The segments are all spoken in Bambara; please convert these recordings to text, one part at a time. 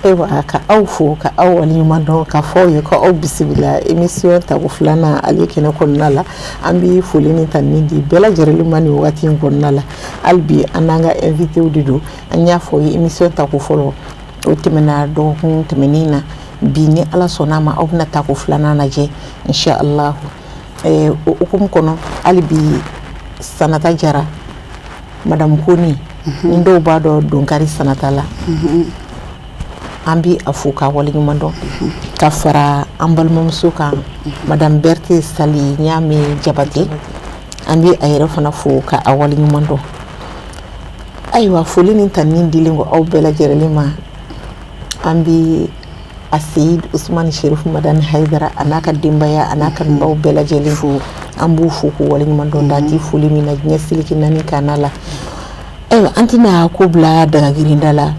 ayiwa ka aw fo ka aw waliɲuman dɔn ka fɔ ye ka aw bisimila émission tago filanan ale kɛnɛ kɔnɔna la an bi foli ni tani di bɛɛ lajɛlen ma ni wagati in kɔnɔna la hali bi an n'an ka invité de don an y'a fɔ ye émission tago fɔlɔ o tɛmɛna dɔgɔkun tɛmɛnen na bi ni ala sɔnna ma aw bɛna tago filanan lajɛ inshallah o hukumu kɔnɔ hali bi Sanata Jara Madame Koni ni dɔw b'a dɔn donkari Sanata la an bi a fo ka waleɲuman dɔn ka fara an balimamuso kan Madame Berthe Sali Ɲame Jabate an bi a yɛrɛ fana fo ka a waleɲuman dɔn ayiwa foli ni tani dilen ko aw bɛɛ lajɛlen ma an bi a Seyid Usmani Sherif Madani Haidara a n'a ka denbaya a n'a kanubaw bɛɛ lajɛlen fo an b'u fo ko waleɲuman dɔn dati foli min na diɲɛ seliki naani kana la ayiwa an tɛna ko bila dagagirinda la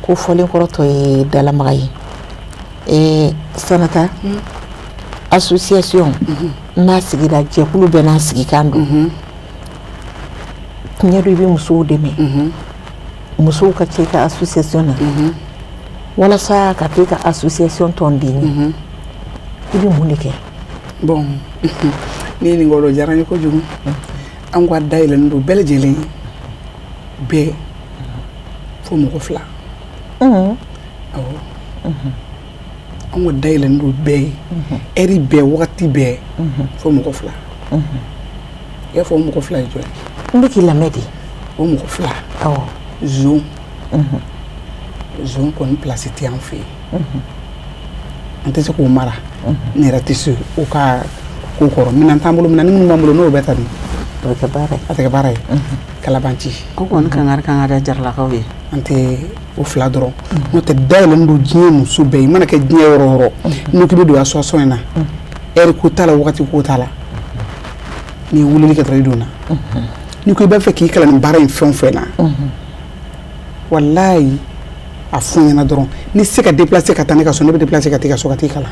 ko fɔlen kɔrɔtɔ ye dalamaga ye Sanata association n'a sigira jɛkulu bɛɛ n'a sigikan don tiɲɛ don i bɛ musow dɛmɛ musow ka kɛ i ka association na walasa ka kɛ i ka association tɔn den ye i bɛ mun de kɛ bon ni nin ngolo diyara n ye kojugu an ka dayɛlɛlen don bɛɛ lajɛlen bɛɛ fo mɔgɔ fila awɔ an ka dayɛlɛlen don bɛɛ ye ɛri bɛɛ wagati bɛɛ fo mɔgɔ fila i y'a fɔ o mɔgɔ fila ye jɔn n bɛ k'i lamɛn de o mɔgɔ fila awɔ zone kɔni place tɛ an fɛ yen an tɛ se k'o mara ne yɛrɛ tɛ se o ka ko kɔrɔ minɛn t'an bolo minɛn minnu b'an bolo n'o bɛ ta nin o bɛ kɛ baara ye a tɛ kɛ baara ye kalabanci o kɔni kan ka da jaralakaw ye an tɛ o fila dɔrɔn n'o tɛ dayɛlɛlen don diɲɛ muso bɛɛ i mana kɛ diɲɛ yɔrɔ o yɔrɔ n'o k'i bɛ don association in na ɛri ko t'a la wagati ko t'a la n'i ye wulili kɛ dɔrɔn i donna n'i ko i b'a fɛ k'i kalan nin baara in fɛn o fɛn na walayi a fɔ n ɲɛna dɔrɔn ni se ka déplacer ka taa ne ka so ne bɛ déplacer ka t'i ka so ka t'i kalan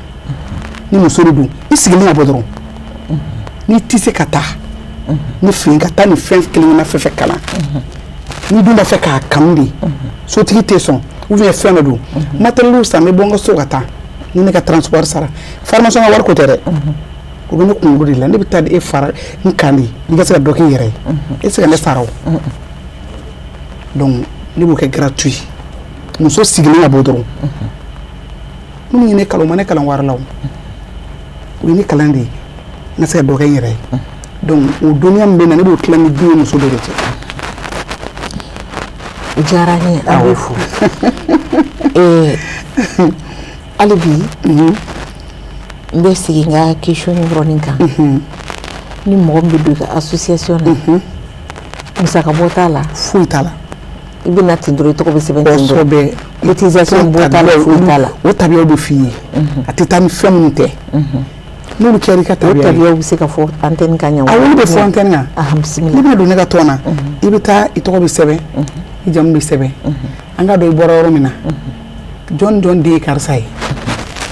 ni muso de don i sigilen ka bɔ dɔrɔn n'i tɛ se ka taa ne fɛ yen ka taa nin fɛn kelen na fɛn fɛn kalan n'i dun b'a fɛ k'a kanu de sotigi tɛ sɔn ou bien fɛn dɔ don matériel san n bɛ bɔ n ka so ka taa ni ne ka transport sara formation ka wari ko tɛ dɛ o bɛ ne kunkolo de la ne bɛ taa di e fara n kan de i ka se ka dɔ k'i yɛrɛ ye e tɛ se ka ne sara o donc ne b'o kɛ gratuit muso sigilen ka bɔ dɔrɔn minnu ye ne kalan o ma ne kalan wari la o ye ne kalan de ye n ka se ka dɔ kɛ n yɛrɛ ye donc o dɔnniya min bɛ na ne b'o tila ni du ye muso dɔ de cɛ o diyara n ye an bɛ fo hali bi n bɛ segin n ka question yɔrɔnin kan ni mɔgɔ min bɛ don i ka association na musaka bɔ t'a la foyi t'a la i bɛ na ten dɔrɔn i tɔgɔ bɛ sɛbɛn ten dɔrɔn kosɛbɛ cotisation bɔ t'a la foyi t'a la o tabiyaw bɛ f'i ye a tɛ taa ni fɛn minnu tɛ n'olu kɛra i ka tabiya ye o tabiyaw bɛ se ka fɔ antenne kan ɲɛ olu bɛ fɔ antenne kan bisimila n'i bɛna don ne ka tɔn na i bɛ taa i tɔgɔ bɛ sɛbɛn i jamu bɛ sɛbɛn an ka dɔn i bɔra yɔrɔ min na jɔn jɔn den ye karisa ye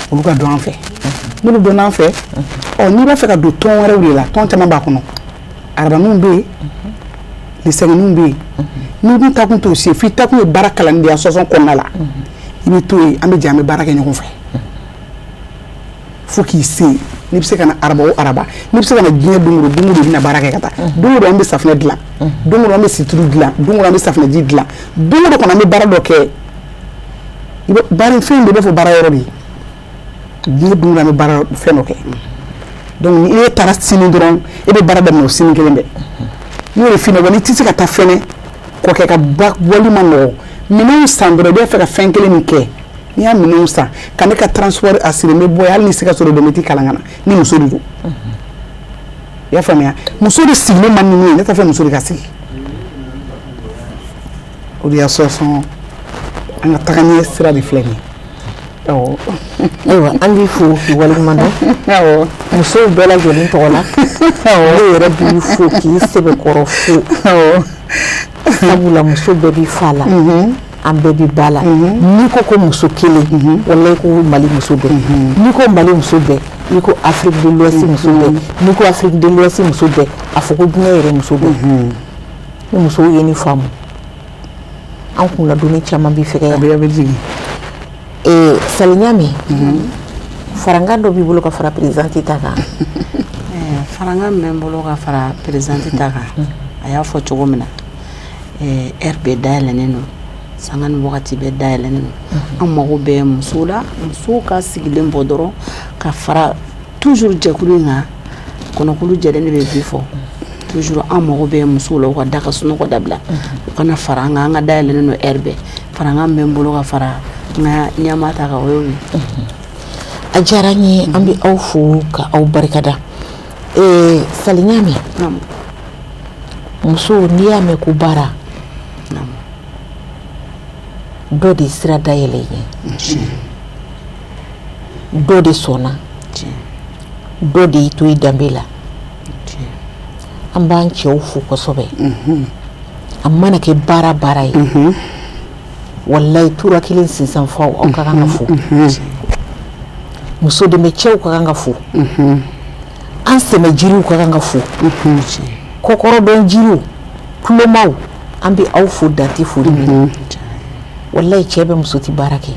olu ka dɔn an fɛ n'olu dɔn an fɛ n'i b'a fɛ ka don tɔn wɛrɛw de la tɔn caman b'a kɔnɔ arabaninw bɛ yen lisɛgɛninw bɛ yen n'i dun takun t'o se f'i takun ye baara kalanni de ye association kɔnɔna la i bɛ to yen an bɛ jɛ an bɛ baara kɛ ɲɔgɔn fɛ fo k'i se n'i bɛ se ka na araba o araba n'i bɛ se ka na diɲɛ don o don i bɛna baara kɛ ka taa don o don an bɛ safunɛ dilan don o don an bɛ situlu dilan don o don an bɛ safunɛji dilan don o don kɔni an bɛ baara dɔ kɛ baara fɛn de b'a fɔ baara yɔrɔ de ye diɲɛ don o don an bɛ baara fɛn dɔ kɛ donc ni e taara sini dɔrɔn e bɛ baara daminɛ o sini kelen bɛɛ n'o ye f'i ɲɛna n'i tɛ se ka taa fɛnɛ kɔ kɛ ka bɔli ma nɔgɔ minɛnw san dɔrɔn i b'a fɛ ka fɛn kelen min kɛ n'i y'a minɛnw san ka ne ka transport assuré n bɛ bɔ hali ni se ka sɔrɔ dɔn n bɛ t'i kalan ka na ni muso de don i y'a faamuya muso de sigilen man di ne ye ne t'a fɛ muso de ka sigi o de y'a sɔsɔn an ka taga ɲɛ sira de filɛ nin ye awɔ ayiwa an b'i fo k'i waleɲuman dɔn awɔ musow bɛɛ lajɛlen tɔgɔ la ne yɛrɛ b'i fo k'i sɛbɛkɔrɔ fo awɔ sabula muso bɛɛ b'i fa la an bɛɛ b'i ba la n'i ko muso kelen walayi ko Mali muso bɛɛ n'i ko Mali muso bɛɛ i ko Afrique de l'Ouest muso bɛɛ n'i ko Afrique de l'Ouest muso bɛɛ a fɔ ko diɲɛ yɛrɛ muso bɛɛ ni musow ye ni faamu an kun ladonni caman b'i fɛ ka a bɛ jigin Salignami faranga dɔ b'i bolo ka fara présidente ta kan faranga min bolo ka fara présidente ta kan a y'a fɔ cogo min na heure bɛɛ dayɛlɛnnen don sanga ni wagati bɛɛ dayɛlɛnnen don an mago bɛ musow la musow ka sigilen bɔ dɔrɔn ka fara toujours jɛkulu in kan kɔnɔkulu jɛlen de bɛ bi fɔ toujours an mago bɛ musow la u ka da ka sunɔgɔ dabila u kana fara an kan an ka dayɛlɛnnen don heure bɛɛ faranga min bolo ka fara n ka ɲɛmaa ta kan o y'o ye. a diyara n ye an bɛ aw fo ka aw barikada Salignami muso n'i y'a mɛn ko baara dɔ de sira dayɛlɛ ye dɔ de sɔnna dɔ de y'i to i danbe la an b'an cɛw fo kosɛbɛ a mana kɛ baara ye wallahi tura kelen sinsan fɔ aw ka kan ka fo muso dɛmɛ cɛw ka kan ka fo an sɛmɛ jiriw ka kan ka fo kɔkɔrɔdɔn jiriw kulomaw an bɛ aw fo dante foli min wallahi cɛ bɛ muso ti baara kɛ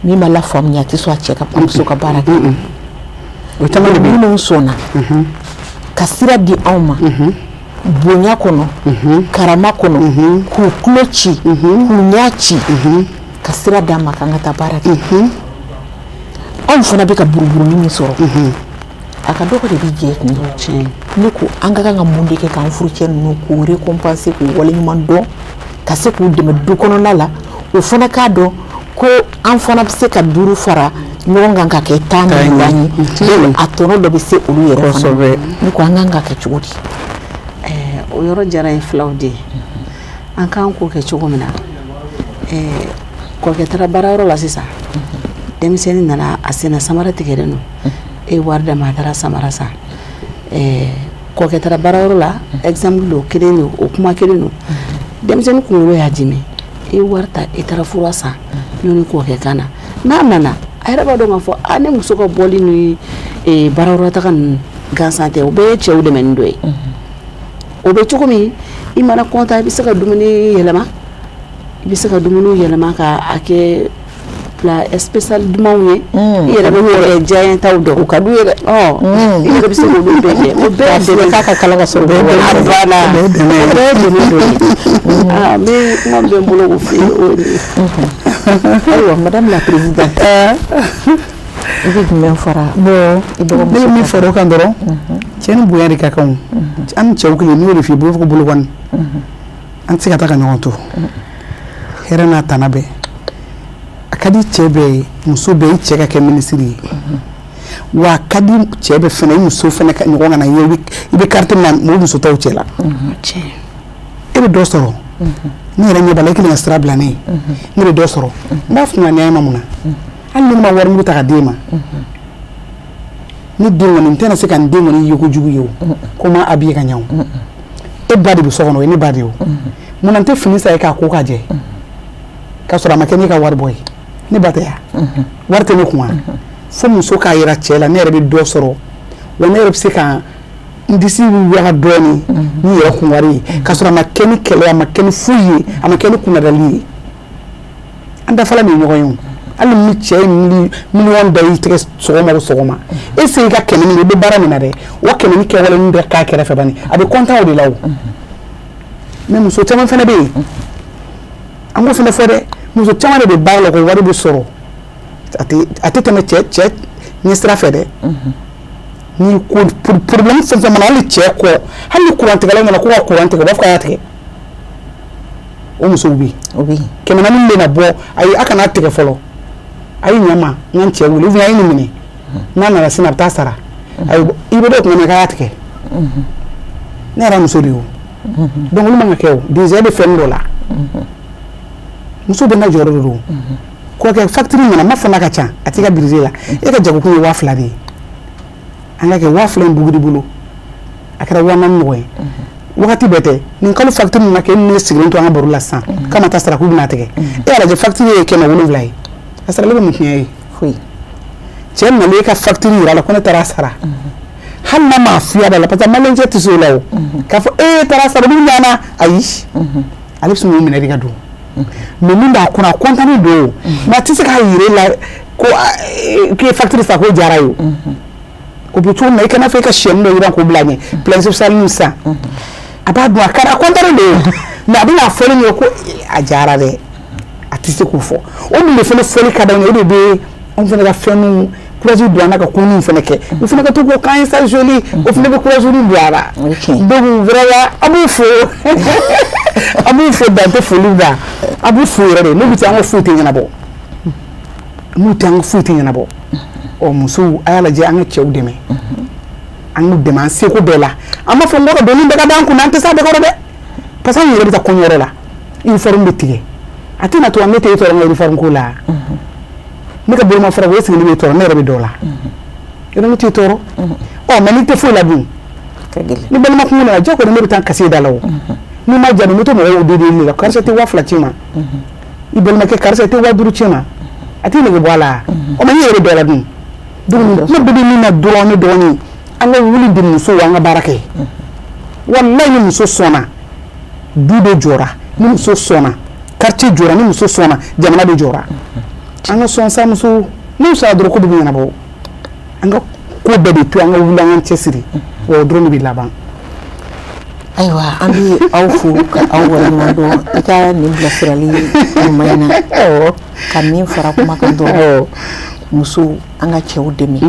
min ma la faamuya tɛ sɔn a cɛ ka muso ka baara kɛ o caman minnu sɔnna ka sira di anw ma bonya kɔnɔ karama kɔnɔ k'u tulo ci k'u ɲɛ ci ka sira d'an ma k'an ka taa baara kɛ anw fana bɛ ka buruburu min sɔrɔ a ka dɔgɔ de bɛ jɛ kun ne ko an ka kan ka mun de kɛ k'an furucɛ ninnu k'u récompenser k'u waleɲuman dɔn ka se k'u dɛmɛ du kɔnɔna la o fana k'a dɔn ko an fana bɛ se ka duuru fara ɲɔgɔn kan ka kɛ 10 ni 20 ye a tɔnɔ dɔ bɛ se olu yɛrɛ fana ne ko an kan ka kɛ cogo di o yɔrɔ diyara n ye filaw de ye an k'an k'o kɛ cogo min na kɔrɔkɛ taara baarayɔrɔ la sisan denmisɛnnin nana a senna samara tigɛlen don e wari d'a ma a taara samara san kɔrɔkɛ taara baarayɔrɔ la exemple don kelen don o kuma kelen don denmisɛnnin kunkolo y'a dimi e wari ta e taara fura san n'o ni kɔrɔkɛ kan na n'a nana a yɛrɛ b'a dɔn k'a fɔ a ne muso ka bɔli ni baarayɔrɔ taga ninnu gansan tɛ o bɛɛ ye cɛw dɛmɛni dɔ ye o bɛ cogo min i mana kɔntan i bɛ se ka dumuni yɛlɛma i bɛ se ka dumuni yɛlɛma ka a kɛ plat spécial dumanw ye i yɛrɛ bɛ kɔrɔkɛ diyaɲɛ taw dɔn o ka d'u ye dɛ i yɛrɛ bɛ se k'olu bɛɛ kɛ o bɛɛ ye dɛmɛ k'a ka kalan ka sɔrɔ o bɛɛ ye dɛmɛ dɔ ye n bɛ kuma bɛ n bolo k'o f'i ye o de ye ayiwa madame la présidente i bɛ jumɛn fara bon ne bɛ min fara o kan dɔrɔn cɛ ni bonya de ka kan an ni cɛw kelen n'o de f'i bolo fo bolo kɔni an tɛ se ka taa ka ɲɔgɔn to hɛrɛ n'a tana bɛɛ a ka di cɛ bɛɛ ye muso bɛɛ i cɛ ka kɛ minisiri ye wa a ka di cɛ bɛɛ fana i muso fana ka ɲɔgɔn kana ye i bɛ carte min na o muso tɔw cɛ la e bɛ dɔ sɔrɔ ne yɛrɛ ɲɛ b'a la i kelen ka sira bila ne ye ne bɛ dɔ sɔrɔ n b'a fɔ n ka ɲɛ ma mun na hali ni ne ma wari mugu ta ka d'e ma ne den kɔni n tɛna se ka n den kɔni ye kojugu ye o ko n ma habillé ka ɲɛ o e ba de bɛ so kɔnɔ o ye ne ba de ye o mun na n tɛ fini san e k'a ko ka jɛ k'a sɔrɔ a ma kɛ ne ka wari bɔ ye ne ba tɛ yan wari tɛ ne kun wa fo muso k'a yira cɛ la ne yɛrɛ bɛ dɔ sɔrɔ wa ne yɛrɛ bɛ se ka n disi bɛ yaga dɔɔni ni yɛrɛ kun wari ye k'a sɔrɔ a ma kɛ ni kɛlɛ a ma kɛ ni foyi ye a ma kɛ ni kunnadali ye an dafala de ye ɲɔgɔn ye o hali ni cɛ ye miliyɔn da y'i tigɛ sɔgɔma o sɔgɔma e se i ka kɛmɛ min i bɛ baara min na dɛ o kɛmɛ ni kɛwale min bɛ k'a kɛrɛfɛ bani a bɛ kɔntan o de la o mais muso caman fana bɛ yen an k'o fana fɔ dɛ muso caman de bɛ baara la ko wari bɛ sɔrɔ a tɛ tɛmɛ cɛ ɲɛsira fɛ dɛ ni problème fɛn fɛn mana hali cɛ kɔ hali ni courant tigɛla nana ko ka courant tigɛ u b'a fɔ k'a y'a tigɛ o musow bɛ yen kɛmɛ naani bɛ na bɔ ayi a kana tigɛ fɔlɔ a ye ɲama n ka cɛ wele ou bien a ye nin minɛ n'a nana sini a bɛ taa sara ayi i bɛ dɔ kuma na k'a y'a tigɛ ne yɛrɛ muso de ye o donc olu man ka kɛ o déjà e bɛ fɛn dɔ la muso bɛ na jɔyɔrɔ de don kɔrɔkɛ facture nana n b'a fɔ n'a ka ca a t'i ka budget la e ka jagokun ye 2000 de ye an ka kɛ 2000 in buguri bolo a kɛra 4000 ɲɔgɔn ye wagati bɛɛ tɛ nin kalo facture nana kɛ ne sigilen to an ka baro la sisan k'an ma taa sara k'u bɛna tigɛ e y'a lajɛ facture ye 700 ye a sarali bɛ mun tiɲɛ ye foyi cɛ nana e ka facture yira la ko ne taara sara hali n'a ma fiya da la parce que maliyɛn tɛ se o la o k'a fɔ e taara sara olu ɲana ayi ale bɛ se k'o minɛ de ka don mais min b'a kunna kontanen don mais a tɛ se k'a yira la ko k'e facture sa ko diyara yo o bɛ cogo min na i kana fɛ i ka siyɛni dɔ jira k'o bila ɲɛ plein social san a b'a dɔn a kontanen don mais a bɛna fɔli ye ko a diyara dɛ a tɛ se k'o fɔ o min de fana fɔli ka d'anw ye o de bɛ anw fana ka fɛnw courage don a la ka ko ninnu fana kɛ o fana ka to k'o k'an ye sa joli o fana bɛ courage don a la donc vraiment a b'u fo a b'u fo dantɛ foli la a b'u fo yɛrɛ de n'u bɛ taa an ka foyi tɛ ɲɛnabɔ n'u tɛ an ka foyi tɛ ɲɛnabɔ ɔ musow a y'a lajɛ an ka cɛw dɛmɛ an k'u dɛmɛ an seko bɛɛ la an b'a fɔ n kɔrɔ doni bɛɛ ka d'an kunna an tɛ s'a bɛɛ kɔrɔ dɛ parce que an yɛrɛ bɛ taa kɔɲɔyɔrɔ la uniforme bɛ tigɛ a tɛna to an bɛ taa e tɔɔrɔ n ka uniforme ko la ne ka bolomafara o sigilen bɛ tɔɔrɔ ne yɛrɛ bɛ dɔw la yɔrɔ ne tɛ tɔɔrɔ ɔ mais n'i tɛ foyi la dun ni balima kungo nana jaa kɔni ne bɛ taa kasi da la o n'i ma jaabi n bɛ to mɔgɔw y'o de la karisa tɛ 2000 ci ma i balimakɛ karisa tɛ 5000 ci ma a tɛ nege bɔ a la ɔ mais ne yɛrɛ dɔ la dun donc ne bɛ min na dɔrɔn ne dɔgɔnin an ka wuli di musow an ka baara kɛ walayi ni muso sɔnna du de jɔra ni muso sɔnna quartier jɔra ni muso sɔnna jamana de jɔra an ka sɔn sa muso n'u sara dɔrɔn ko bɛ ɲɛnabɔ an ka ko bɛɛ de to an ka wuli an ka cɛsiri wa o dɔrɔn de bɛ laban. Ayiwa an bɛ aw fo ka aw waleɲuman dɔn i ka nin bilasirali ɲuman in na ka min fara kuma kan dɔrɔn muso an ka cɛw dɛmɛ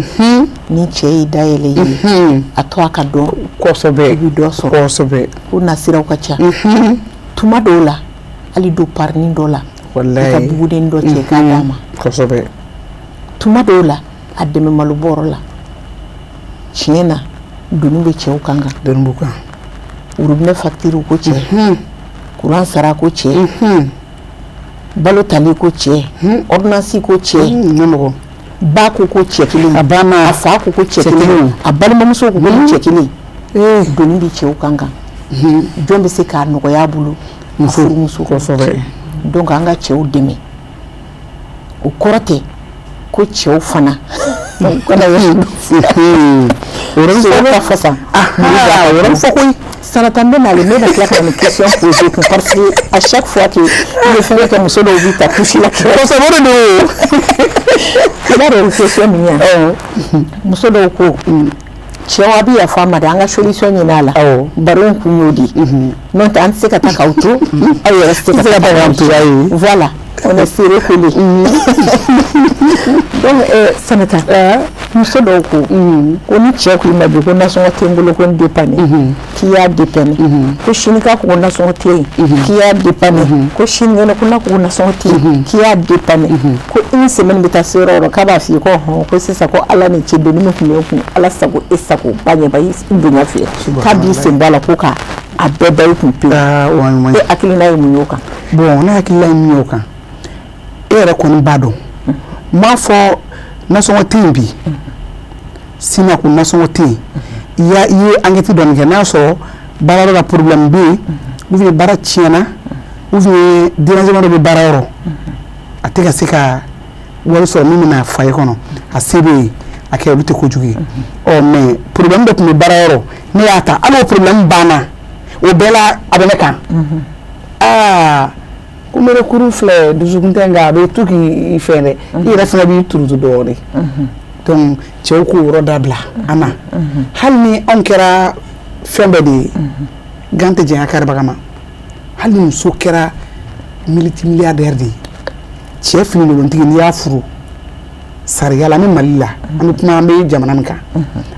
ni cɛ y'i dayɛlɛ ye a to a ka dɔn kosɛbɛ i bɛ dɔ sɔrɔ kosɛbɛ ko nasiraw ka ca tuma dɔw la hali don parinin dɔ la i ka buguden dɔ cɛ k'a d'a ma kosɛbɛ tuma dɔw la a dɛmɛ malo bɔrɔ la tiɲɛ na doni bɛ cɛw kan kan doni b'u kan robinet facture ko cɛ courant sara ko cɛ balo tali ko cɛ ordonnance ko cɛ ɲɛmɔgɔ ba ko cɛ kelen a ba ma a fa ko cɛ kelen a balimamuso ko cɛ kelen doni bɛ cɛw kan kan jɔn bɛ se k'a nɔgɔya bolo furumuso kosɛbɛ donc an ka cɛw dɛmɛ o kɔrɔ tɛ ko cɛw fana kana yɔrɔ fasa yɔrɔ fɔ koyi sanata bɛ n'ale ne bɛ tila ka nin question poser kun parce que à chaque fois que i bɛ fɛn kɛ muso dɔw b'i ta couche la kosɛbɛ o de don i b'a dɔn question min ye muso dɔw ko cɛw a bɛ yafa ma de an ka solution ɲini a la baro in kun y'o de n'o tɛ an tɛ se ka taa k'aw to aw yɛrɛ tɛ se ka taa k'aw to voilà on est serré collé donc sanata muso dɔw ko ni cɛ ko i ma bi ko nasɔngɔ tɛ n bolo ko n dépanner k'i y'a dépanner ko sini k'a ko nasɔngɔ tɛ yen k'i y'a dépanner ko sini kɛnɛ ko n'a ko nasɔngɔ tɛ yen k'i y'a dépanner ko une semaine bɛ taa se yɔrɔ o yɔrɔ k'a b'a f'i ye ko hɔn ko sisan ko ala ni cɛ doni min tun bɛ kun ala sago e sago ba ɲɛba i bonya fɛ k'a b'i sen bɔ a la ko ka a bɛɛ da i kun pewu e hakilina ye mun y'o kan bon ne hakilina ye min y'o kan e yɛrɛ kɔni b'a dɔn n b'a fɔ nasɔngɔ tɛ yen bi sini ko nasɔngɔ tɛ yen i ye enquête dɔɔni kɛ n'a sɔrɔ baara yɔrɔ la problème bɛ yen ou bien baara tiɲɛna ou bien dérangement dɔ bɛ baara yɔrɔ a tɛ ka se ka wari sɔrɔ min bɛna fa ye kɔnɔ a se bɛ yen a kɛ olu tɛ kojugu ye ɔ mais problème dɔ tun bɛ baara yɔrɔ ne y'a ta hali o problème banna o bɛɛ la a bɛ ne kan aa ko mere kuru filɛ dusukun tɛ nka a bɛ to k'i fɛn dɛ i yɛrɛ fana b'i turutu dɔɔnin donc cɛw k'o yɔrɔ dabila an na hali ni anw kɛra fɛn bɛɛ de ye gan tɛ jɛnya karibaga ma hali ni muso kɛra multimilliardaire de ye cɛ finikolontigi n'i y'a furu sariya la an bɛ Mali la an bɛ kuma an bɛ jamana min kan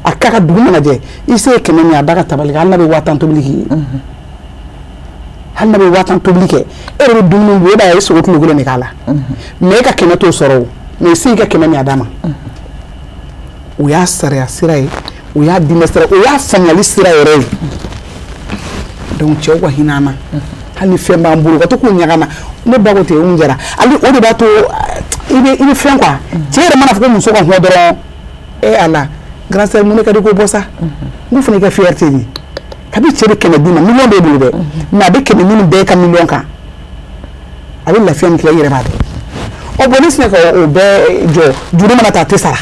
a k'a ka dugu mana jɛ i se ye 100 min a da ka tabali kan hali n'a bɛ 5000 tobili k'i ye hali n'a bɛ 5000 tobili kɛ e yɛrɛ bɛ dumuni bɔ e b'a ye e sogo kilo 1 de k'a la mais e ka 100 t'o sɔrɔ o mais i se y'i ka 100 min a d'a ma o y'a sariya sira ye o y'a diinɛ sira o y'a faamuyali sira yɛrɛ ye donc cɛw ka hinɛ an na hali ni fɛn b'an bolo ka to k'o ɲaga na ne ba ko ten o jara hali o de b'a to i bɛ fɛn quoi cɛ yɛrɛ mana fɔ ko muso ka hɔ dɔrɔn ala grand sœur mun ne ka di ko bɔ sa n ko fana i ka fierté de kabi cɛ bɛ 100 d'i ma million b'e bolo dɛ mais a bɛ 100 ɲini bɛɛ ka million kan a bɛ lafiya min kɛ i yɛrɛ b'a dɔn ɔ bon ne sinna ka o bɛɛ jɔ juru mana ta a tɛ sara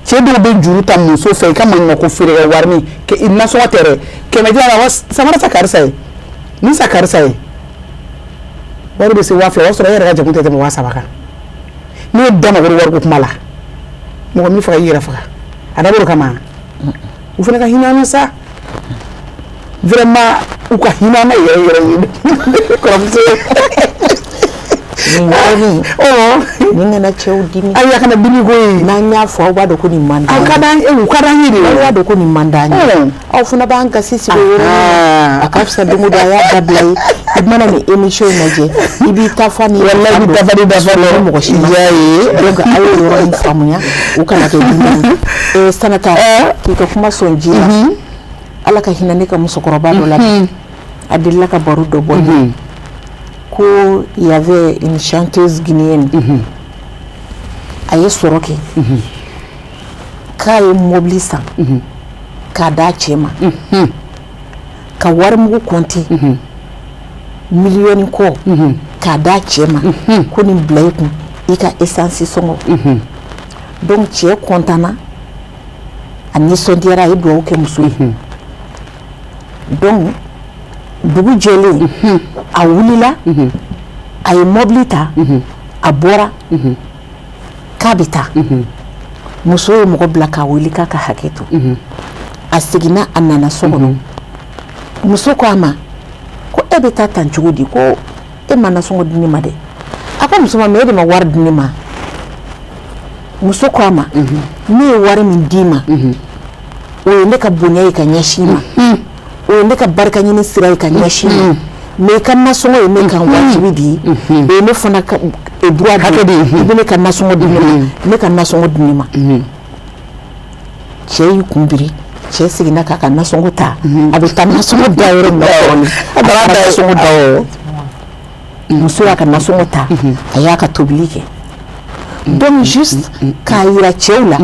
cɛ dɔw bɛ juru ta muso fɛ i ka maɲuman ko feere kɛ wari min nasɔngɔ tɛ dɛ 100 di a la samara sa karisa ye ni sa karisa ye wari bɛ se 2000 o sɔrɔ e yɛrɛ ka jago tɛ tɛmɛ 3000 kan ne ye da magoro wari ko kuma la mɔgɔ min faga i yɛrɛ faga a dabɔra kama u fana ka hinɛ na sa vraiment u ka hinɛ na yɛrɛ kɔrɔmuso ni ngana cɛw dimi ayi a kana dimi koyi n'an y'a fɔ aw b'a dɔn ko nin man d'an ye u ka d'an ye de aw b'a dɔn ko nin man d'an ye aw fana b'an gasi sigi o yɔrɔ a ka fisa don o don a y'a dabila ye i mana nin émission lajɛ i b'i ta fɔ ni wallahi i bɛ dafa de mɔgɔ si ma donc a y'o yɔrɔ in faamuya u kana kɛ dimi Sanata k'i ka kuma sɔn ji la Ala ka hinɛ ne ka musokɔrɔba dɔ la a delila ka baro dɔ bɔ ko il y avait une chanteuse guinéenne a ye sɔrɔ kɛ k'a ye mobili san k'a d'a cɛ ma ka warimugu compter miliyɔni kɔ k'a d'a cɛ ma ko nin bila i kun i ka essence sɔngɔ donc cɛ content na a nisɔndiyara a ye dugawu kɛ muso ye donc dugu jɛlen a wulila a ye mobili ta a bɔra k'a bɛ taa muso ye mɔgɔ bila k'a wele k'a ka hakɛ to a seginna a nana so kɔnɔ muso ko a ma ko e bɛ taa tan cogo di ko e ma nasɔngɔ di ne ma dɛ a ko muso ma mais e de ma wari di ne ma muso ko a ma ne ye wari min d'i ma o ye ne ka bonya ye ka ɲɛsin ma o ye ne ka barika ɲini sira ye ka ɲɛsin ma mais i ka nasɔngɔ ye ne kan wajibi di o ye ne fana ka droit hakɛ de ye i bɛ ne ka nasɔngɔ di ne ma ne ka nasɔngɔ di ne ma cɛ y'i kun biri cɛ seginna k'a ka nasɔngɔ ta a bɛ taa nasɔngɔ da yɔrɔ min na a taara da nasɔngɔ da o muso y'a ka nasɔngɔ ta a y'a ka tobili kɛ donc juste k'a yira cɛw la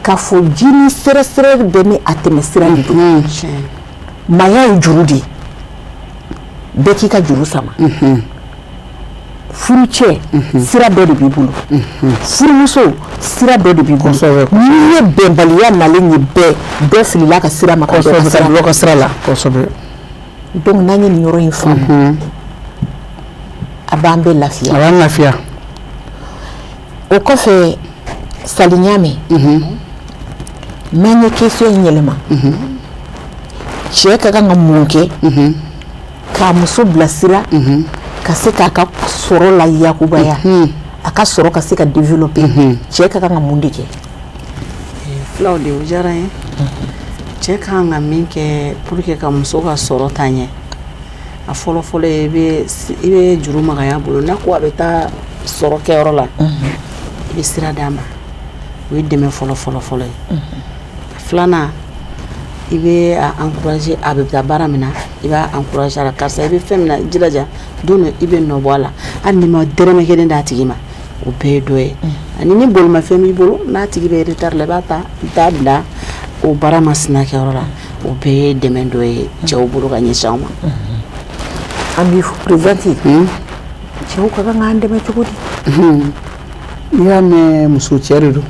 k'a fɔ ji ni sɛrɛsɛrɛ bɛ ni a tɛmɛ sira de don maaya ye juru de ye bɛɛ k'i ka juru sama furu cɛ sira dɔ de b'i bolo furumuso sira dɔ de b'i bolo n'i ye bɛnbaliya nalen ye bɛɛ filila ka sira ma ka dɔ ka sira la donc n'an ye nin yɔrɔ in faamu a b'an bɛɛ lafiya a b'an lafiya o kɔfɛ Sali Ɲame n'an ye question in yɛlɛma cɛ ka kan ka mun kɛ k'a muso bilasira ka se k'a ka sɔrɔ la yakubaya a ka sɔrɔ ka se ka développer cɛ ka kan ka mun de kɛ fulaw de o diyara n ye cɛ ka kan ka min kɛ pour que ka muso ka sɔrɔ taa ɲɛ a fɔlɔ fɔlɔ i bɛ juru magaya bolo n'a ko a bɛ taa sɔrɔ kɛyɔrɔ la i bɛ sira d'a ma o ye dɛmɛ fɔlɔ fɔlɔ fɔlɔ ye filanan i bɛ a encourager a bɛ taa baara min na i b'a encourager a la karisa i bɛ fɛn min na jilaja don dɔ i bɛ nɔ bɔ a la hali ni ma dɔrɔmɛ kelen d'a tigi ma o bɛɛ ye dɔ ye ani ni bolimafɛn b'i bolo n'a tigi bɛ retard la i b'a ta i t'a bila o baara masina kɛyɔrɔ la o bɛɛ ye dɛmɛ dɔ ye cɛw bolo ka ɲɛsin aw ma an b'i fo présidente cɛw ka kan k'an dɛmɛ cogo di n'i y'a mɛn muso cɛ de don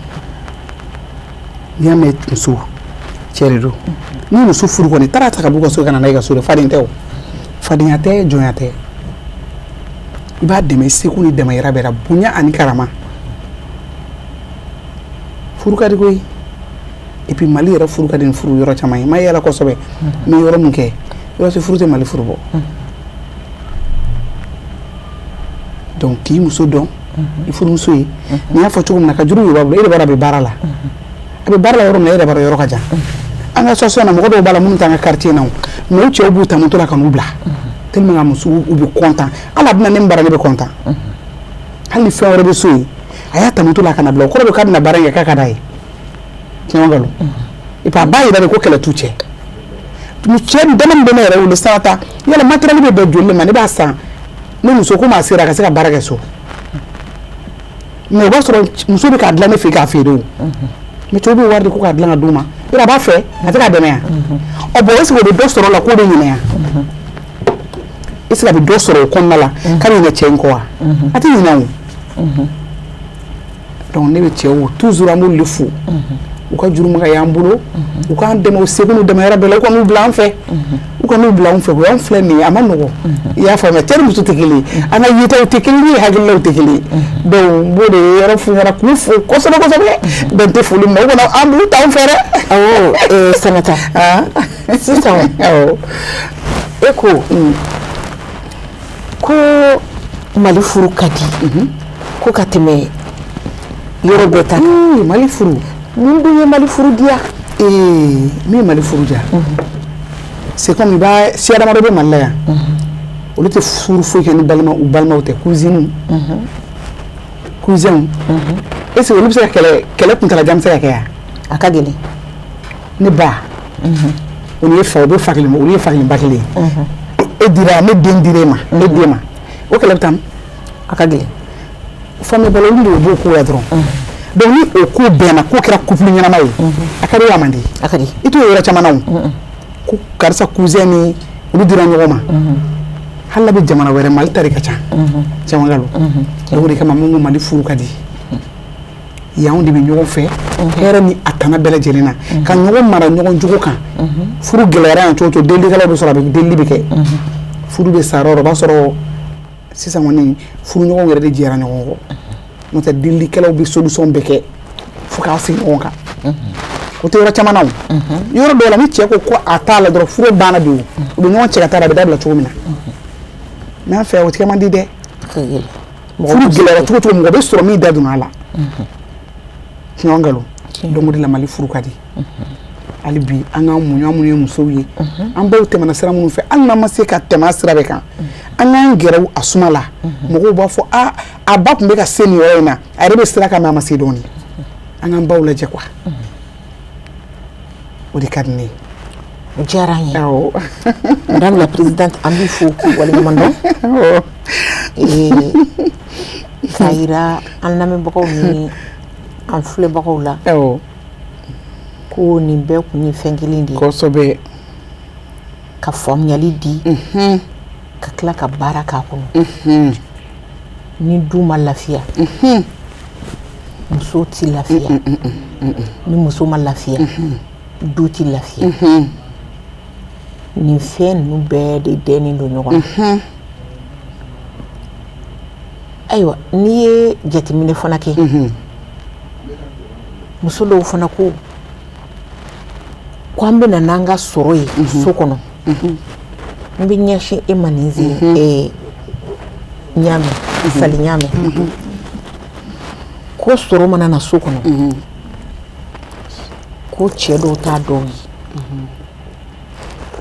n'i y'a mɛn muso cɛ de don ni muso furu kɔni taara ta ka bɔ u ka so ka na n'a ye ka so de faden tɛ o fadenya tɛ jɔnya tɛ i b'a dɛmɛ seko ni damayira bɛɛ la bonya ani karama furu ka di koyi et puis Mali yɛrɛ furu ka di ni furu yɔrɔ caman ye ma yala kosɛbɛ mais yɔrɔ min kɛ yɔrɔ si furu tɛ Mali furu bɔ donc k'i muso dɔn i furumuso ye n'i y'a fɔ cogo min na ka juru b'a bolo e de b'a dɔn a bɛ baara la a bɛ baara la yɔrɔ min na e de b'a dɔn yɔrɔ ka jan an ka association na mɔgɔ dɔw b'a la minnu t'an ka quartier na mais u cɛw b'u tamatɔ la ka n'u bila tellement que muso u bɛ content hali a bɛna ne min baara ne bɛ content hali ni fɛn wɛrɛ bɛ so yen a y'a tamatɔ la ka na bila o kɔrɔ bɛ k'a bɛna baara in kɛ k'a ka d'a ye tiɲɛ ngalon et puis a b'a yira de ko kɛlɛ t'u cɛ cɛ dama min bɛ ne yɛrɛ wele Sanata yala matériel bɛ bɛn joli de ma ne b'a san ne muso ko maa sera a ka se ka baara kɛ so mais o b'a sɔrɔ muso bɛ k'a dilan ne fɛ k'a feere o mais cɛw bɛ wari de ko k'a dilan ka d'u ma yala a b'a fɛ a tɛ k'a dɛmɛ yan ɔ bon est-ce que o bɛ dɔ sɔrɔ o la k'o de ɲinɛ yan est-ce que a bɛ dɔ sɔrɔ o kɔnɔna la k'a bɛ ɲinɛ cɛ in kɔ wa a tɛ ɲinɛ o donc ne bɛ cɛw toujours an b'olu de fo u ka juru magaya an bolo u k'an dɛmɛ u seko n'u damayira bɛɛ la u ka n'u bila an fɛ u ka n'u bila anw fɛ o y'anw filɛ nin ye a ma nɔgɔn i y'a faamuya cɛ ni muso tɛ kelen ye an ka yetaw tɛ kelen ye hakililaw tɛ kelen ye donc n b'o de yɔrɔ f'u ɲɛna k'u fo kosɛbɛ kosɛbɛ bɛn tɛ foli ma o kɔnɔ an b'u t'anw fɛ dɛ awɔ Sanata sisan awɔ e ko Mali furu ka di ko ka tɛmɛ yɔrɔ bɛɛ ta Mali furu mun dun ye Mali furu diya min ye Mali furu diya c'est comme i b'a siya damadɔ bɛ Mali la yan olu tɛ furu foyi kɛ ni u balimaw tɛ cousine cousin est-ce que olu bɛ se ka kɛlɛ kuntalajan bɛ se ka kɛ yan a ka gɛlɛn ne ba olu ye fa o bɛ fa kelen olu ye fa kelen ba kelen e dira ne den dir'e ma ne den ma o kɛlɛ bɛ taa a ka gɛlɛn famille balo olu de b'o ko la dɔrɔn donc ni o ko bɛnna k'o kɛra couple ɲɛnama ye a ka di wa man di a ka di i t'o yɔrɔ caman na o ko karisa cousin ni olu dira ɲɔgɔn ma hali bɛ jamana wɛrɛ Mali ta de ka ca caman ka don o de kama mun ko Mali furu ka di yanw de bɛ ɲɔgɔn fɛ hɛrɛ ni a tana bɛɛ lajɛlen na ka ɲɔgɔn mara ɲɔgɔn jogo kan furu gɛlɛyara yan cogo o cogo delikɛlaw bɛ sɔrɔ a bɛ delili bɛ kɛ furu bɛ sa yɔrɔ o b'a sɔrɔ sisan kɔni furu ɲɔgɔn yɛrɛ de jɛra ɲɔgɔn kɔ n'o tɛ delikɛlaw bɛ solution bɛɛ kɛ fo k'a se ɲɔgɔn kan o tɛ yɔrɔ caman na o yɔrɔ dɔw la ni cɛ ko a t'a la dɔrɔn furu banna de o u bɛ ɲɔgɔn cɛ ka taa a bɛ dabila cogo min na mais an fɛ o tigɛ man di dɛ furu gɛlɛyara cogo o cogo mɔgɔ bɛ sɔrɔ min da donna a la ɲɔgɔn nkalon donc o de la Mali furu ka di hali bi an k'an muɲu an minnu ye musow ye an baw tɛmɛna sira minnu fɛ hali n'an ma se ka tɛmɛ a sira bɛɛ kan an k'an gɛrɛ a suma la mɔgɔw b'a fɔ a ba tun bɛ ka se nin yɔrɔ in na a yɛrɛ bɛ sira kan mais a ma se dɔɔni an k'an baw lajɛ quoi o de ka di ne ye o diyara an ye awɔ madame la présidente an b'i fo k'i waleɲuman dɔn k'a yira an lamɛnbagaw ni an filɛbagaw la ko nin bɛɛ kun ye fɛn kelen de ye kosɛbɛ ka faamuyali di ka tila ka baara k'a kɔnɔ ni du ma lafiya muso ti lafiya ni muso ma lafiya du ti lafiya nin fɛn ninnu bɛɛ de dɛnnen don ɲɔgɔn na ayiwa n'i ye jateminɛ fana kɛ muso dɔw fana ko an bɛna n'an ka sɔrɔ ye so kɔnɔ n bɛ ɲɛsin e ma nin ɲaamɛ sali ɲaamɛ ko sɔrɔ mana na so kɔnɔ ko cɛ dɔw t'a dɔw ye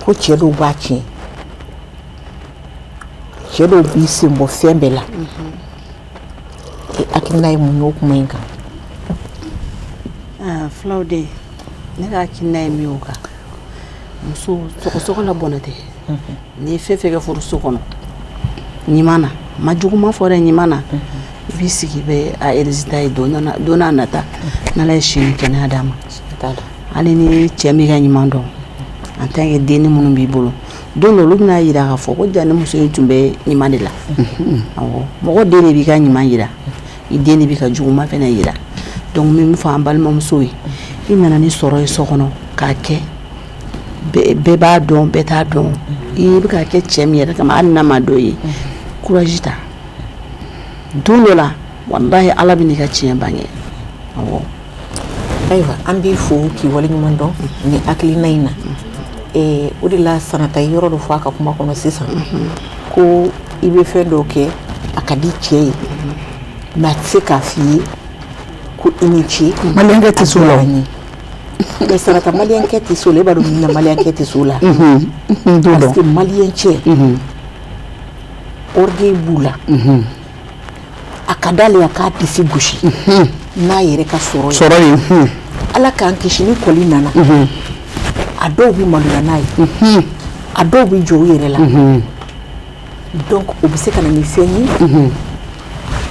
ko cɛ dɔw b'a tiɲɛ cɛ dɔw b'i sen bɔ fɛn bɛɛ la e hakilina ye mun ye o kuma in kan fulaw de ne ka hakilina ye min ye o kan muso sɔgɔsɔgɔ la bɔnɛ tɛ n'i ye fɛn fɛn kɛ furu so kɔnɔ ɲuman na ma juguman fɔ dɛ ɲuman na i b'i sigi i bɛ a résultat ye don n'a nata n'Ala ye si ni kɛnɛya d'a ma hali ni cɛ min ka ɲuman dɔn en tant que denni minnu b'i bolo don dɔ olu bɛna yira k'a fɔ ko ja ni muso in tun bɛ ɲuman de la awɔ mɔgɔ den de b'i ka ɲuman yira i den de b'i ka juguman fana yira donc n bɛ min fɔ an balimamusow ye i nana ni sɔrɔ ye so kɔnɔ k'a kɛ bɛɛ b'a dɔn bɛɛ t'a dɔn i bɛ k'a kɛ cɛ min yɛrɛ kama hali n'a ma dɔ ye courage ta don dɔ la walahi Ala bɛ n'i ka tiɲɛ bange awɔ ayiwa an b'i fo k'i waleɲuman dɔn ni hakilina in na o de la Sanata yɔrɔ dɔ fɔ a ka kuma kɔnɔ sisan ko i bɛ fɛn dɔw kɛ a ka di cɛ ye mais a tɛ se k'a f'i ye ko i ni ce maliyɛnkɛ tɛ s'o la mais Sanata maliyɛnkɛ tɛ s'o la e b'a dɔn mun na maliyɛnkɛ tɛ s'o la parce que maliyɛn cɛ orgueil b'u la a ka d'ale a k'a disi gosi n'a yɛrɛ ka sɔrɔ ye Ala k'an kisi ni kɔli nana a dɔw bɛ maloya n'a ye a dɔw bɛ jɔ u yɛrɛ la donc o bɛ se ka na ni fɛn ye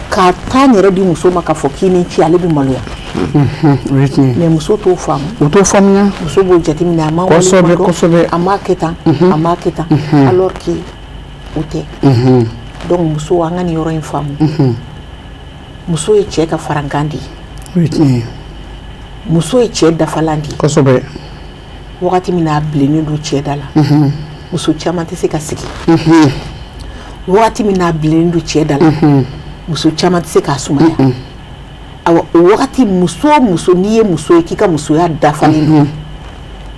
k'a taa yɛrɛ di muso ma k'a fɔ k'i ni ce ale bɛ maloya mais muso t'o faamu o t'o faamuya muso b'o jateminɛ a ma waleɲuman dɔn a m'a kɛ tan a m'a kɛ tan alors que o tɛ donc muso an ka nin yɔrɔ in faamu muso ye cɛ ka farankan de ye muso ye cɛ dafalan de ye kosɛbɛ wagati min na a bilennen don cɛ da la muso caman tɛ se ka sigi wagati min n'a bilen don cɛ da la muso caman tɛ se k'a sumaya awa o wagati muso n'i ye muso ye k'i ka musoya dafalen don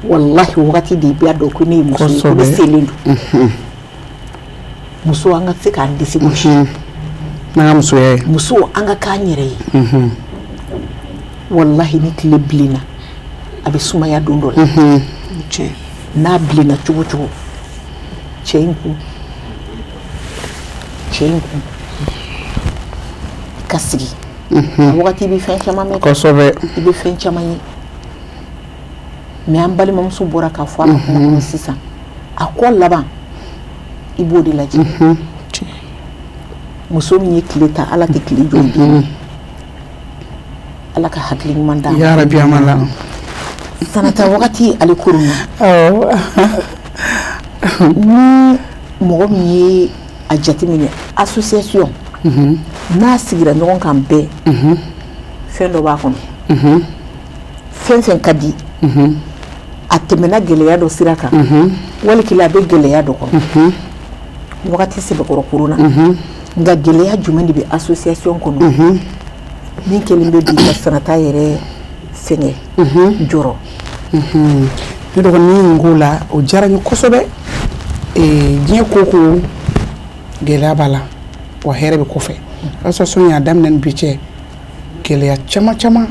wallahi wagati de b'a dɔn ko ne ye muso ye ko ne selen don muso an ka se k'an disi gosi n'an ka musoya ye muso an ka k'an yɛrɛ ye wallahi ni tile bilenna a bɛ sumaya don dɔ la n'a bilenna cogo cogo cɛ in kun ka sigi wagati i bɛ fɛn caman mɛn kosɛbɛ i bɛ fɛn caman ye mais an balimamuso bɔra k'a fɔ a ka kuma kɔnɔ sisan a kɔ laban i b'o de lajɛ muso min ye tile ta ala tɛ tile jɔ di ala ka hakili ɲuman d'a ma ya rabi amala sanata wagati ale korona ni mɔgɔ min ye a jateminɛ association n'a sigira ɲɔgɔn kan bɛɛ fɛn dɔ b'a kɔnɔ fɛn ka di a tɛmɛna gɛlɛya dɔ sira kan walikila a bɛ gɛlɛya dɔ kɔnɔ wagati sɛbɛkɔrɔ korona nka gɛlɛya jumɛn de bɛ association kɔnɔ min kɛlen bɛ bi ka sanata yɛrɛ fɛngɛ jɔrɔ ne dɔgɔnin ko la o diyara n ye kosɛbɛ diɲɛ ko gɛlɛya b'a la wa hɛrɛ bɛ kɔfɛ association y'a daminɛ ni bi cɛ gɛlɛya caman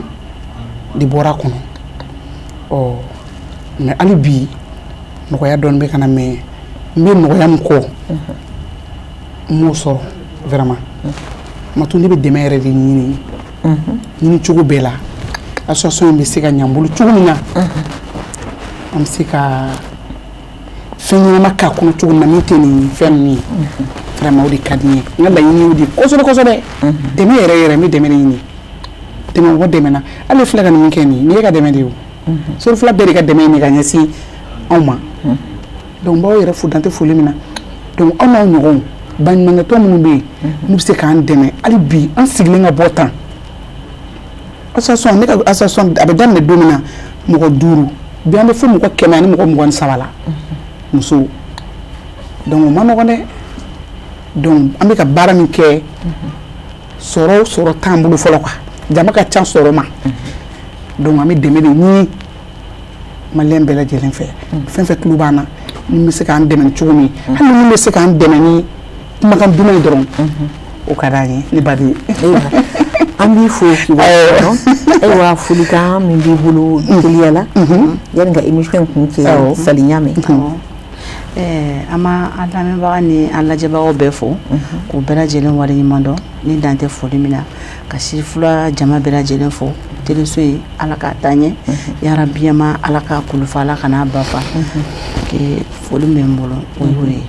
de bɔra a kɔnɔ mais hali bi nɔgɔya dɔɔni bɛ ka na mais n bɛ nɔgɔya min kɔ n m'o sɔrɔ vraiment matu ne bɛ dɛmɛ yɛrɛ de ɲini cogo bɛɛ la association in bɛ se ka ɲɛ n bolo cogo min na an bɛ se ka fɛn ɲɛnama k'a kɔnɔ cogo min na min tɛ nin fɛn ninnu ye vraiment o de ka di n ye n ka laɲini y'o de ye kosɛbɛ dɛmɛ yɛrɛ n bɛ dɛmɛ de ɲini dɛmɛ mɔgɔ dɛmɛna hali filɛ ka nin min kɛ nin ye ka dɛmɛ de ye o sori fila bɛɛ de ka dɛmɛ ɲini ka ɲɛsin anw ma donc n b'aw yɛrɛ fo dan tɛ foli min na donc aw n'aw ɲɔgɔnw baɲumankɛtɔn minnu bɛ yen n'u bɛ se k'an dɛmɛ hali bi an sigilen ka bɔ tan association ne ka association a bɛ daminɛ don min na mɔgɔ 5 bi an bɛ fo mɔgɔ 100 ani mɔgɔ 23 la musow donc o ma nɔgɔn dɛ donc an bɛ ka baara min kɛ sɔrɔ t'an bolo fɔlɔ quoi jama ka ca sɔrɔ ma donc an bɛ dɛmɛ de ɲini maliyɛn bɛɛ lajɛlen fɛ fɛn fɛn tulo b'an na ni bɛ se k'an dɛmɛ cogo min hali ni bɛ se k'an dɛmɛ ni kumakan duman ye dɔrɔn o ka d'an ye ne ba de an b'i fo ayiwa folikan min b'i bolo teliya la yanni ka émission kun cɛ saliya mɛn an ma an lamɛnbaga ni an lajɛbagaw bɛɛ fo k'u bɛɛ lajɛlen waleɲuman dɔn ni dan tɛ foli min na ka sifula jama bɛɛ lajɛlen fo teleso ye ala k'a taa ɲɛ yarabiyama ala k'a kulufa ala kan'a bafa foli min bɛ n bolo o y'o ye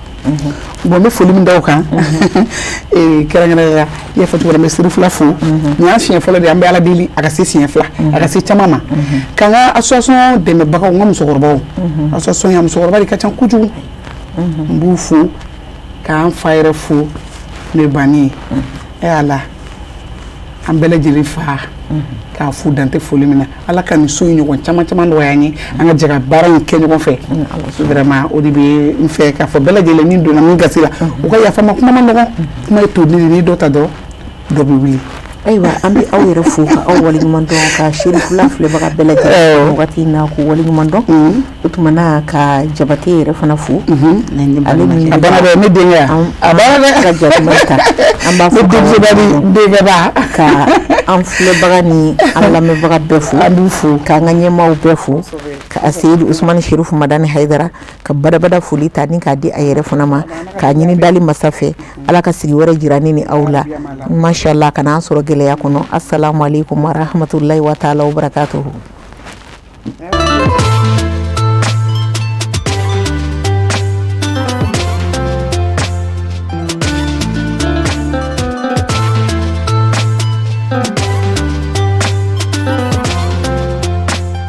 bon n bɛ foli min da o kan kɛrɛnkɛrɛnnenya i y'a fɔ cogo min na n bɛ sirifila fo nin y'an siɲɛ fɔlɔ de an bɛ ala deli a ka se siɲɛ 2 a ka se caman ma k'an ka association dɛmɛbagaw n ka musokɔrɔbaw association ya musokɔrɔba de ka ca kojugu n b'u fo k'an fa yɛrɛ fo ne banni ye ala an bɛɛ lajɛlen fa k'a fo dan tɛ foli min na ala ka nin so in ɲɔgɔn caman nɔgɔya an ye an ka jɛ ka baara in kɛ ɲɔgɔn fɛ vraiment o de bɛ n fɛ k'a fɔ bɛɛ lajɛlen ni donna min gasi la u ka yafa n ma kuma ma nɔgɔn kuma ye todili de ni dɔ ta dɔrɔn dɔ bɛ wuli ayiwa an bɛ aw yɛrɛ fo ka aw waleɲuman dɔn ka serifula filɛbaga bɛɛ lajɛlen wagati in na k'u waleɲuman dɔn o tuma na ka jabate yɛrɛ fana fo ale min a bana dɛ ne denkɛ a bana dɛ ka jateminɛ ta an b'a fɔ denkɛba ka an filɛbaga ni an lamɛnbaga bɛɛ fo an b'u fo k'an ka ɲɛmaaw bɛɛ fo ka Seyidu Usmani Sherifu Madani Hayidara ka badabada foli ta ni k'a di a yɛrɛ fana ma k'a ɲini dali masa fɛ ala ka sigi wɛrɛ jira ni aw la mashallah kana an sɔrɔ gɛlɛya kɔnɔ assalamu alaikum wa rahmatullahi wa ta'ala wa barakatuhu